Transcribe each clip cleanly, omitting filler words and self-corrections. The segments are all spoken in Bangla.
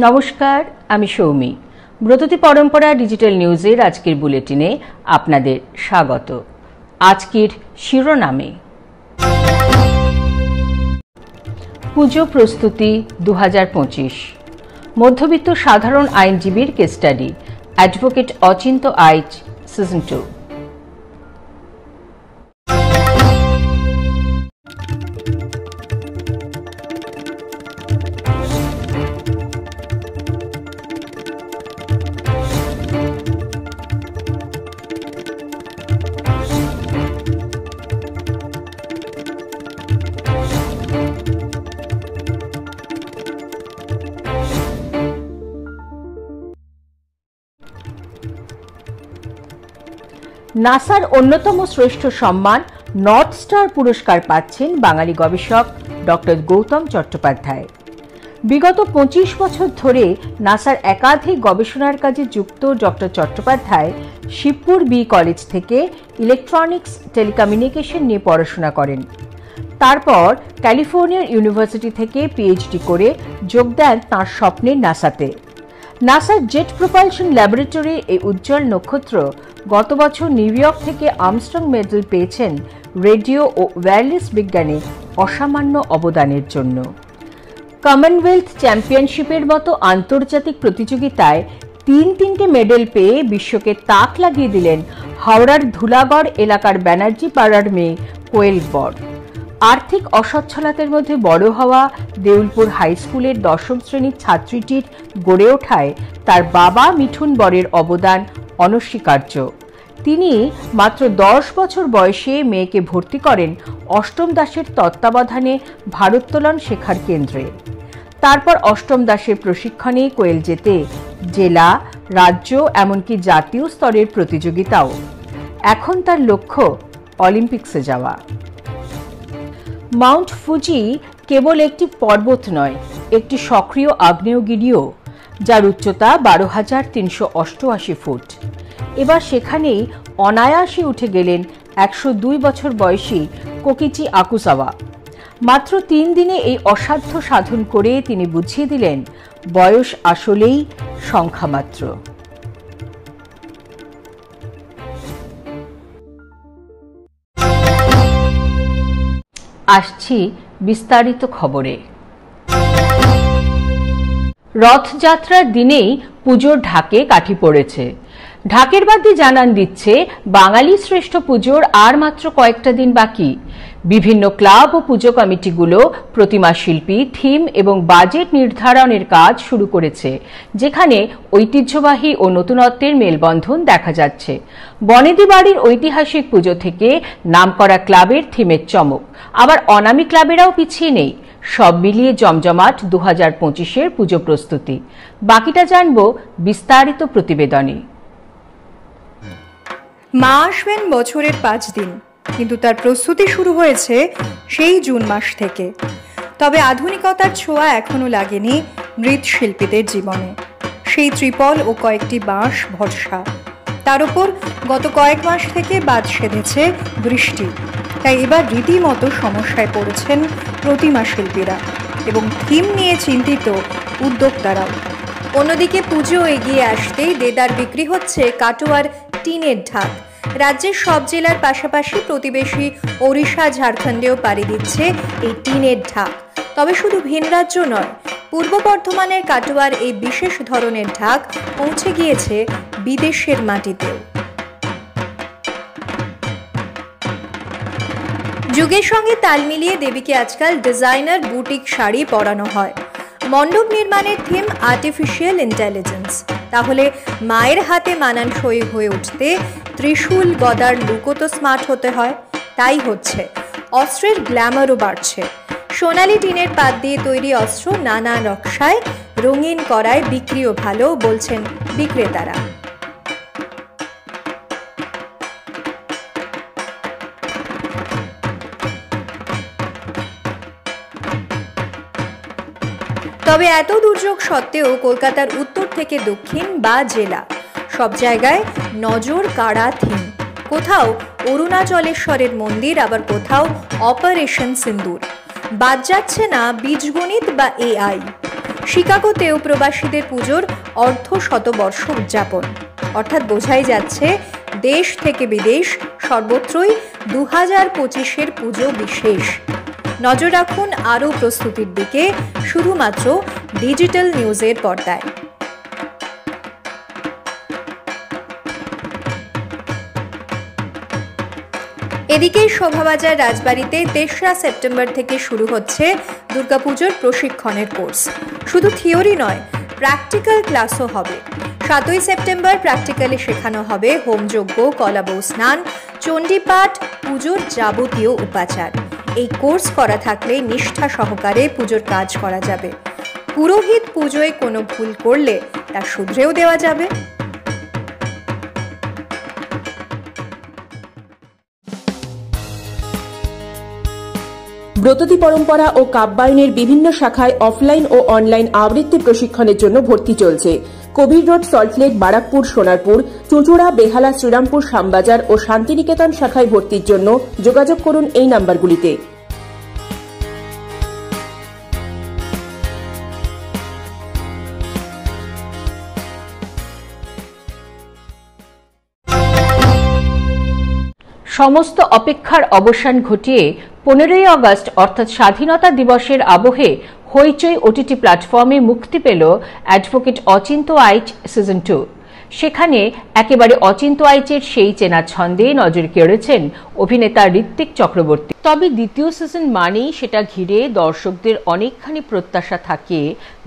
নমস্কার, আমি সৌমি। ব্রততী পরম্পরা ডিজিটাল নিউজের আজকের বুলেটিনে আপনাদের স্বাগত। আজকের শিরোনামে পুজো প্রস্তুতি 2025, মধ্যবিত্ত সাধারণ আইনজীবীর কেস স্টাডি, অ্যাডভোকেট অচিন্ত আইচ সিজন 2। নাসার অন্যতম শ্রেষ্ঠ সম্মান নর্থ স্টার পুরস্কার পাচ্ছেন বাঙালি গবেষক ডক্টর গৌতম চট্টোপাধ্যায়। বিগত 25 বছর ধরে নাসার একাধিক গবেষণার কাজে যুক্ত doctor Chattopadhyay Shibpur B college থেকে ইলেকট্রনিক্স টেলিকমিউনিকেশন নিয়ে পড়াশোনা করেন। তারপর ক্যালিফোর্নিয়ার ইউনিভার্সিটি থেকে পিএইচডি করে যোগ দেন তাঁর স্বপ্নের নাসাতে। নাসার জেট প্রোপালশন ল্যাবরেটরির এই উজ্জ্বল নক্ষত্র গত বছর নিউ ইয়র্ক থেকে আর্মস্ট্রং মেডেল পেয়েছেন রেডিও ও ওয়্যারলেস বিজ্ঞানে অসামান্য অবদানের জন্য। কমনওয়েলথ চ্যাম্পিয়নশিপের মতো আন্তর্জাতিক প্রতিযোগিতায় তিনটে মেডেল পেয়ে বিশ্বকে তাক লাগিয়ে দিলেন হাওড়ার ধুলাগড় এলাকার ব্যানার্জি পাড়ার মেয়ে কোয়েল বর। আর্থিক অসচ্ছলতার মধ্যে বড় হওয়া দেউলপুর হাই স্কুলের 10ম শ্রেণীর ছাত্রীটির গড়ে ওঠায় তার বাবা মিঠুন বরের অবদান অনস্বীকার্য। তিনি মাত্র 10 বছর বয়সে মেয়েকে ভর্তি করেন অষ্টম দাসের তত্ত্বাবধানে ভারোত্তোলন শেখার কেন্দ্রে। তারপর অষ্টম দাসের প্রশিক্ষণে কোয়েল যেতে জেলা, রাজ্য এমনকি জাতীয় স্তরের প্রতিযোগিতাও। এখন তার লক্ষ্য অলিম্পিক্সে যাওয়া। মাউন্ট ফুজি কেবল একটি পর্বত নয়, একটি সক্রিয় আগ্নেয়গিরিও, যার উচ্চতা 12,388 ফুট। এবার সেখানেই অনায়াসে উঠে গেলেন 102 বছর বয়সী কোকিচি আকুসাওয়া। মাত্র 3 দিনে এই অসাধ্য সাধন করে তিনি বুঝিয়ে দিলেন বয়স আসলেই সংখ্যা মাত্র। আসছি বিস্তারিত খবরে। রথযাত্রার দিনেই পুজোর ঢাকে কাঠি পড়েছে। ঢাকের বাদ্যে জানান দিচ্ছে বাঙালি শ্রেষ্ঠ পুজোর আর মাত্র কয়েকটা দিন বাকি। বিভিন্ন ক্লাব ও পুজো কমিটিগুলো প্রতিমা শিল্পী, থিম এবং বাজেট নির্ধারণের কাজ শুরু করেছে, যেখানে ঐতিহ্যবাহী ও নতুনত্বের মেলবন্ধন দেখা যাচ্ছে। বনেদি বাড়ির ঐতিহাসিক পুজো থেকে নামকরা ক্লাবের থিমের চমক, আবার অনামী ক্লাবেরাও পিছিয়ে নেই। সব মিলিয়ে জমজমাট 2025-এর পুজো প্রস্তুতি। বাকিটা জানবো বিস্তারিত প্রতিবেদনে। মা আসবেন বছরের 5 দিন, কিন্তু তার প্রস্তুতি শুরু হয়েছে সেই জুন মাস থেকে। তবে আধুনিকতার ছোঁয়া এখনো লাগেনি মৃৎশিল্পীদের জীবনে। সেই ত্রিপল ও কয়েকটি বাঁশ ভরসা, তার উপর গত কয়েক মাস থেকে বাদ সেধেছে বৃষ্টি। তাই এবার রীতিমতো সমস্যায় পড়েছেন প্রতিমা শিল্পীরা এবং থিম নিয়ে চিন্তিত উদ্যোক্তারাও। অন্যদিকে পুজো এগিয়ে আসতেই দেদার বিক্রি হচ্ছে কাটোয়ার টিনের ঢাক। রাজ্যের সব জেলার পাশাপাশি প্রতিবেশী ওড়িশা, ঝাড়খণ্ডেও পাড়ি দিচ্ছে এই টিনের ঢাক। তবে শুধু ভিন রাজ্য নয়, পূর্ব বর্ধমানের কাটোয়ার এই বিশেষ ধরনের ঢাক পৌঁছে গিয়েছে বিদেশের মাটিতেও। যুগের সঙ্গে তাল মিলিয়ে দেবীকে আজকাল ডিজাইনার বুটিক শাড়ি পরানো হয়। মণ্ডপ নির্মাণের থিম আর্টিফিশিয়াল ইন্টেলিজেন্স। তাহলে মায়ের হাতে মানানসই হয়ে উঠতে ত্রিশূল, গদার লুকও তো স্মার্ট হতে হয়। তাই হচ্ছে, অস্ত্রের গ্ল্যামারও বাড়ছে। সোনালি টিনের পাত দিয়ে তৈরি অস্ত্র নানা নকশায় রঙিন করায় বিক্রিও ভালো বলছেন বিক্রেতারা। তবে এত দুর্যোগ সত্ত্বেও কলকাতার উত্তর থেকে দক্ষিণ বা জেলা সব জায়গায় নজর কাড়া থিম। কোথাও অরুণাচলেশ্বরের মন্দির, আবার কোথাও অপারেশন সিন্দুর। বাদ যাচ্ছে না বীজগণিত বা AI। শিকাগোতেও প্রবাসীদের পুজোর অর্ধশতবর্ষ উদযাপন, অর্থাৎ বোঝাই যাচ্ছে দেশ থেকে বিদেশ সর্বত্রই 2025-এর পুজো বিশেষ। নজর রাখুন আরও প্রস্তুতির দিকে শুধুমাত্র ডিজিটাল নিউজের পর্দায়। এদিকে শোভাবাজার রাজবাড়িতে 3রা সেপ্টেম্বর থেকে শুরু হচ্ছে দুর্গাপুজোর প্রশিক্ষণের কোর্স। শুধু থিওরি নয়, প্র্যাকটিক্যাল ক্লাসও হবে। 7ই সেপ্টেম্বর প্র্যাকটিক্যালি শেখানো হবে হোমযজ্ঞ, কলাবউ স্নান, চণ্ডীপাঠ, পুজোর যাবতীয় উপাচার। এই কোর্স করা থাকলে নিষ্ঠা সহকারে পুজোর কাজ করা যাবে। পুরোহিত পুজোয় কোনো ভুল করলে তা শুধরেও দেওয়া যাবে। ব্রততী পরম্পরা ও কাব্যায়নের বিভিন্ন শাখায় অফলাইন ও অনলাইন আবৃত্তি প্রশিক্ষণের জন্য ভর্তি চলছে। কবির রোড, সল্টলেক, বারাকপুর, সোনারপুর, চুঁচুড়া, বেহালা, শ্রীরামপুর, শ্যামবাজার ও শান্তিনিকেতন শাখায় ভর্তির জন্য যোগাযোগ করুন এই নাম্বারগুলিতে। সমস্ত অপেক্ষার অবসান ঘটিয়ে 15ই আগস্ট অর্থাৎ স্বাধীনতা দিবসের আবহে হইচই OTT প্ল্যাটফর্মে মুক্তি পেল অ্যাডভোকেট অচিন্ত আইচ সিজন 2। সেখানে একেবারে অচিন্ত আইচের সেই চেনা ছন্দে নজর কেড়েছেন অভিনেতা ঋত্বিক চক্রবর্তী। তবে দ্বিতীয় সিজন মানেই সেটা ঘিরে দর্শকদের অনেকখানি প্রত্যাশা থাকে,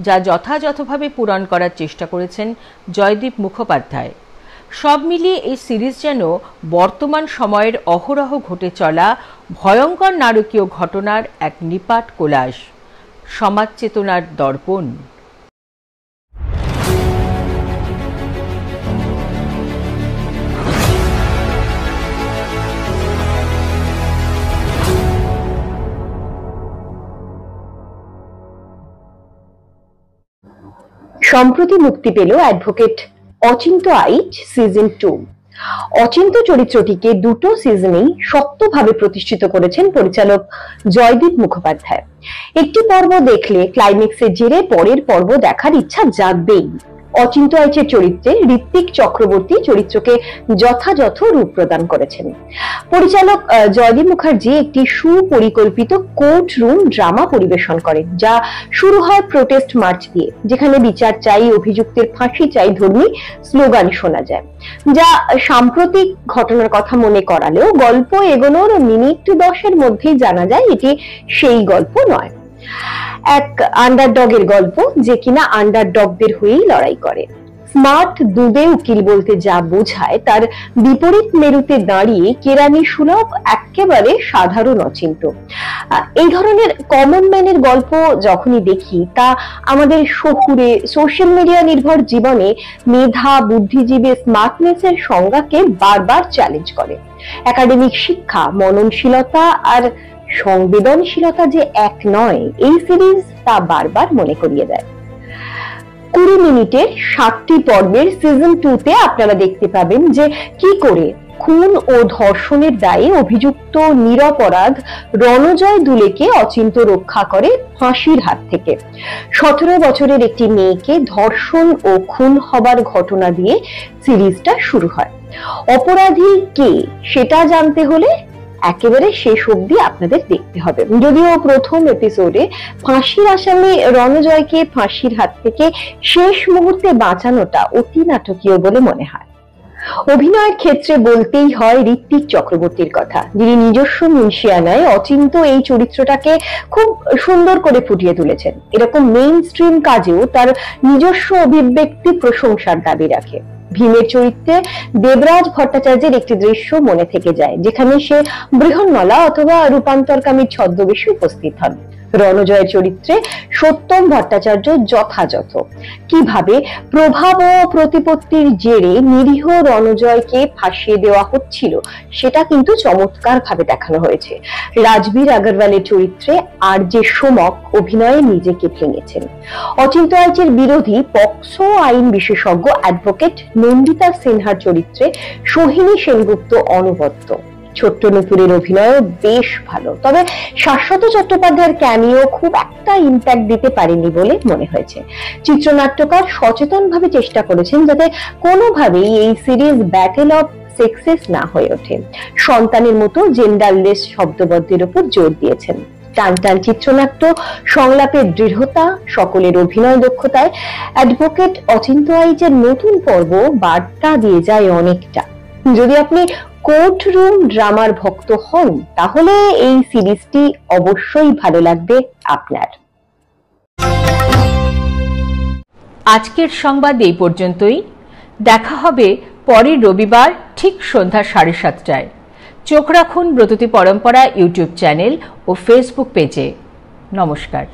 যা যথাযথভাবে পূরণ করার চেষ্টা করেছেন জয়দীপ মুখোপাধ্যায়। সব মিলিয়ে এই সিরিজ যেন বর্তমান সময়ের অহরহ ঘটে চলা ভয়ঙ্কর নারকীয় ঘটনার এক নিপাট কোলাজ, সমাজ চেতনার দর্পণ। সম্প্রতি মুক্তি পেল অ্যাডভোকেট অচিন্ত আইচ সিজন 2। অচিন্ত চরিত্রটিকে দুটো সিজনেই শক্তভাবে প্রতিষ্ঠিত করেছেন পরিচালক জয়দীপ মুখোপাধ্যায়। একটি পর্ব দেখলে ক্লাইম্যাক্সের জেরে পরের পর্ব দেখার ইচ্ছা জাগবেই। অচিন্ত আইচের চরিত্রে ঋত্বিক চক্রবর্তী চরিত্রকে যথাযথ রূপ প্রদান করেছেন। পরিচালক জয়দীপ মুখার্জি একটি সুপরিকল্পিত কোর্ট রুম ড্রামা পরিবেশন করেন, যা শুরু হয় প্রোটেস্ট মার্চ দিয়ে, যেখানে বিচার চাই, অভিযুক্তের ফাঁসি চাই ধর্মী স্লোগান শোনা যায়, যা সাম্প্রতিক ঘটনার কথা মনে করালেও গল্প এগোনোর মিনিট 10-এর মধ্যেই জানা যায় এটি সেই গল্প নয়। এক আন্ডারডগের গল্প, যে কিনা আন্ডারডগদের হয়েই লড়াই করে। স্মার্ট দুধে উকিল বলতে যা বোঝায় তার বিপরীত মেরুতে দাঁড়িয়ে কেরানি সুলভ একেবারে সাধারণ অচিন্ত। এই ধরনের কমন ম্যানের গল্প যখনই দেখি, তা আমাদের শহুরে সোশ্যাল মিডিয়া নির্ভর জীবনে মেধা, বুদ্ধিজীবী, স্মার্টনেসের সংজ্ঞাকে বারবার চ্যালেঞ্জ করে। একাডেমিক শিক্ষা, মননশীলতা আর সংবেদনশীলতা যে এক নয়, এই সিরিজ তা বারবার মনে করিয়ে দেয়। 20 মিনিটের 7টি পর্বের সিজন 2-তে আপনারা দেখতে পাবেন যে কি করে খুন ও ধর্ষণের দায়ে অভিযুক্ত নিরপরাধ রণজয় দুলেকে অচিন্ত রক্ষা করে ফাঁসির হাত থেকে। 17 বছরের একটি মেয়েকে ধর্ষণ ও খুন হবার ঘটনা দিয়ে সিরিজটা শুরু হয়। অপরাধী কে সেটা জানতে হলে একেবারে শেষ অবধি আপনাদের দেখতে হবে। যদিও প্রথম এপিসোডে ফাঁসির আসামি রণজয়কে ফাঁসির হাত থেকে শেষ মুহূর্তে বাঁচানোটা অতি নাটকীয় বলে মনে হয়। অভিনয়ের ক্ষেত্রে বলতেই হয় ঋত্বিক চক্রবর্তীর কথা, যিনি নিজস্ব মুন্সিয়ানায় অচিন্ত এই চরিত্রটাকে খুব সুন্দর করে ফুটিয়ে তুলেছেন। এরকম মেইন স্ট্রিম কাজেও তার নিজস্ব অভিব্যক্তি প্রশংসার দাবি রাখে। ভীমের চরিত্রে দেবরাজ ভট্টাচার্যের একটি দৃশ্য মনে থেকে যায়, যেখানে সে বৃহন্নলা অথবা রূপান্তরকামীর ছদ্মবেশে উপস্থিত হন। রণজয়ের চরিত্রে সত্যম ভট্টাচার্য যথাযথ। কিভাবে প্রভাব ও প্রতিপত্তির জেরে নিরীহ রণজয়কে ফাঁসিয়ে দেওয়া হচ্ছিল সেটা কিন্তু চমৎকার ভাবে দেখানো হয়েছে। রাজবীর আগরওয়ালের চরিত্রে আর যে সোমক অভিনয়ে নিজেকে ভেঙেছেন। অচিন্ত আইচের বিরোধী পক্সো আইন বিশেষজ্ঞ অ্যাডভোকেট নন্দিতা সিনহার চরিত্রে সোহিনী সেনগুপ্ত অনবদ্য। ছোট্ট নুপুরের অভিনয় বেশ ভালো, তবে শাশ্বত চট্টোপাধ্যায়ের ক্যামিও খুব একটা ইম্প্যাক্ট দিতে পারেনি বলে মনে হয়েছে। চিত্রনাট্যকার সচেতনভাবে চেষ্টা করেছেন যাতে কোনোভাবেই এই সিরিজ ব্যাটেল অফ সেক্সেস না হয়ে ওঠে। সন্তানের মতো জেন্ডারলেস শব্দবদ্ধের উপর জোর দিয়েছেন। টান টান চিত্রনাট্য, সংলাপের দৃঢ়তা, সকলের অভিনয় দক্ষতায় অ্যাডভোকেট অচিন্ত আইচের নতুন পর্ব বার্তা দিয়ে যায় অনেকটা। যদি আপনি কোর্ট রুম ড্রামার ভক্ত হন তাহলে এই সিরিজটি অবশ্যই ভালো লাগবে আপনার। আজকের সংবাদ এই পর্যন্তই। দেখা হবে পরের রবিবার ঠিক সন্ধ্যা 7:30টায়। চোখ রাখুন ব্রততী পরম্পরা ইউটিউব চ্যানেল ও ফেসবুক পেজে। নমস্কার।